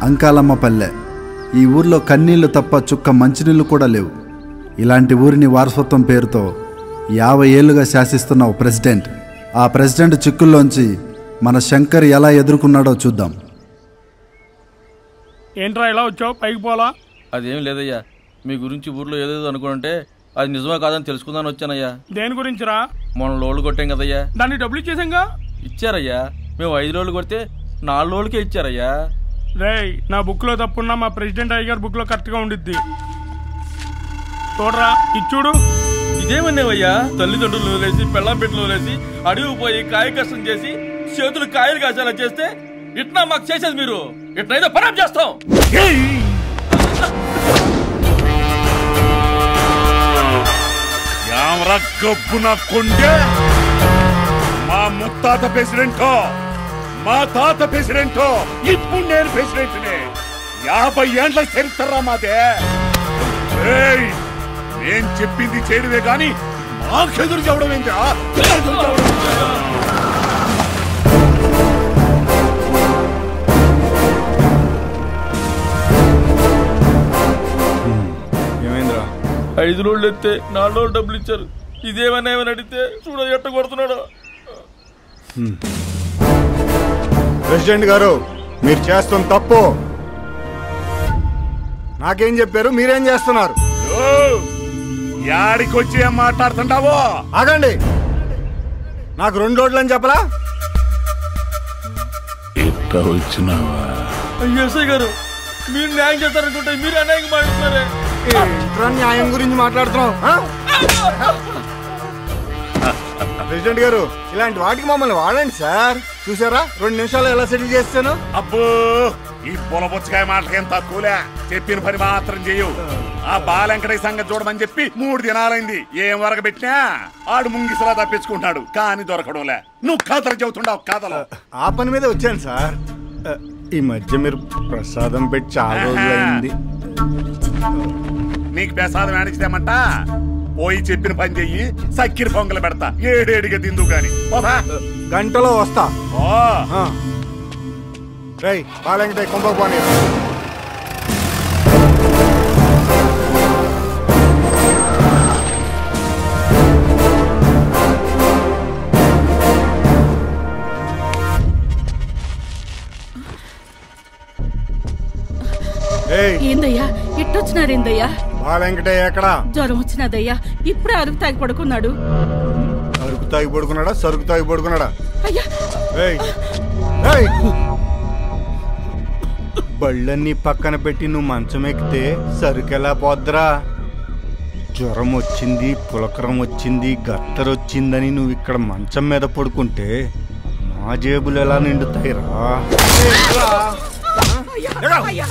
అంకాలమ్మ పల్లె. ఈ ఊర్లో కన్నీళ్లు తప్ప చుక్క మంచినీళ్ళు కూడా లేవు. ఇలాంటి ఊరిని వారసత్వం పేరుతో 50 ఏళ్లుగా శాసిస్తున్న ఓ ప్రెసిడెంట్. ఆ ప్రెసిడెంట్ చిక్కుల్లోంచి మన శంకర్ ఎలా ఎదుర్కొన్నాడో చూద్దాం. ఏంట్రా ఇలా వచ్చావు? పైకి పోలా? అదేం లేదయ్యా, మీ గురించి ఊర్లో ఏదేదో అనుకుంటే అది నిజమే కాదని తెలుసుకుందాని వచ్చానయ్యా. దేని గురించిరా? మనం లోళ్ళు కొట్టాం కదయ్యా, దాన్ని డబ్బులు ఇచ్చేసాంగా. ఇచ్చారయ్యా. మేము 5 రోజులు కొడితే 4 రోజులకే ఇచ్చారయ్యా. రేయ్, నా బుక్లో తప్పున్నా మా ప్రెసిడెంట్ అయ్యగారు బుక్లో కరెక్ట్గా ఉండిద్ది. చూడరా, ఇచ్చుడు. ఇదేమన్నావయ్యా? తల్లిదండ్రులు వదిలేసి పెళ్ళం పెట్టలు వదిలేసి అడవి పోయి కాయ కష్టం చేసి చేతులు కాయలు కాసేలా చేస్తే ఇట్లా మాకు చేసేది మీరు. ఇట్లయితే పరం చేస్తాం. కొండే మా ముత్తాత ప్రెసిడెంట్, మా తాత ప్రెసిడెంట్, ఇప్పుడు నేను ప్రెసిడెంట్నే. 50 ఏండ్ల చరిత్ర మాదే. నేను చెప్పింది చేయడమే గాని మాకెదురు చెప్పడం ఏంటా? ఏమైందిరా? 5 రోజులు ఎత్తే 4 రోజులు డబ్బులు ఇచ్చారు. ఇదేమన్నా ఏమని అడిగితే చూడ ఎట్ట కొడుతున్నాడు. ప్రెసిడెంట్ గారు, మీరు చేస్తున్న తప్పు. నాకేం చెప్పారు, మీరేం చేస్తున్నారు? యాడికి వచ్చి ఏం మాట్లాడుతుంటావో? ఆగండి, నాకు 2 రోజులు అని చెప్పలా? ఎట్లా వచ్చినావా? ఎస్ఐ గారు, మీరు న్యాయం చేస్తారనుకుంటే మీరు అన్యాయంగా మాట్లాడుతున్నారే. న్యాయం గురించి మాట్లాడుతున్నావు? ప్రెసిడెంట్ గారు, ఇలాంటి వాటికి మమ్మల్ని వాడండి సార్. చూసారా 2 నిమిషాలు ఎలా సెటిల్ చేస్తాను? అబ్బో, ఈ పొలబొచ్చకాయ మాటకేం తక్కువలే. చెప్పిన పని మాత్రం చెయ్యు. ఆ బాలెంకటయ్య సంగతి చూడమని చెప్పి 3 దినాలైంది. ఏం వరకు పెట్టినా ఆడు ముంగిసలా తప్పించుకుంటున్నాడు, కానీ దొరకడంలే. నువ్వు కథలు చెబుతుండవు. కథలు ఆ పని మీద వచ్చాను సార్. ఈ మధ్య మీరు ప్రసాదం పెట్టి చాలా రోజులైంది. నీకు ప్రసాదం ఆడించదేమంట? పోయి చెప్పిన పని చెయ్యి, సక్కిరి పొంగలు పెడతా. ఏడేడిగా తిందు గాని. గంటలో వస్తా. రేయ్, బాలెంకటయ్య కొంపకు పోనీ. ఏందయ్యా ఇట్టొచ్చినారేందయ్యా? బాలెంకటయ్య ఎక్కడా? జ్వరం వచ్చినదయ్యా, ఇప్పుడే అరుగు తాగి పడుకున్నాడు. అరుగు తాగి పడుకున్నాడా, సరుకు తాగి పడుకున్నాడా? అయ్యా, బళ్ళన్నీ పక్కన పెట్టి నువ్వు మంచం ఎక్కితే సరుకెలా పోద్దురా? జ్వరం వచ్చింది, పులకరం వచ్చింది, గత్తరొచ్చిందని నువ్వు ఇక్కడ మంచం మీద పడుకుంటే మా జేబులు ఎలా నిండుతాయిరా? అయ్యా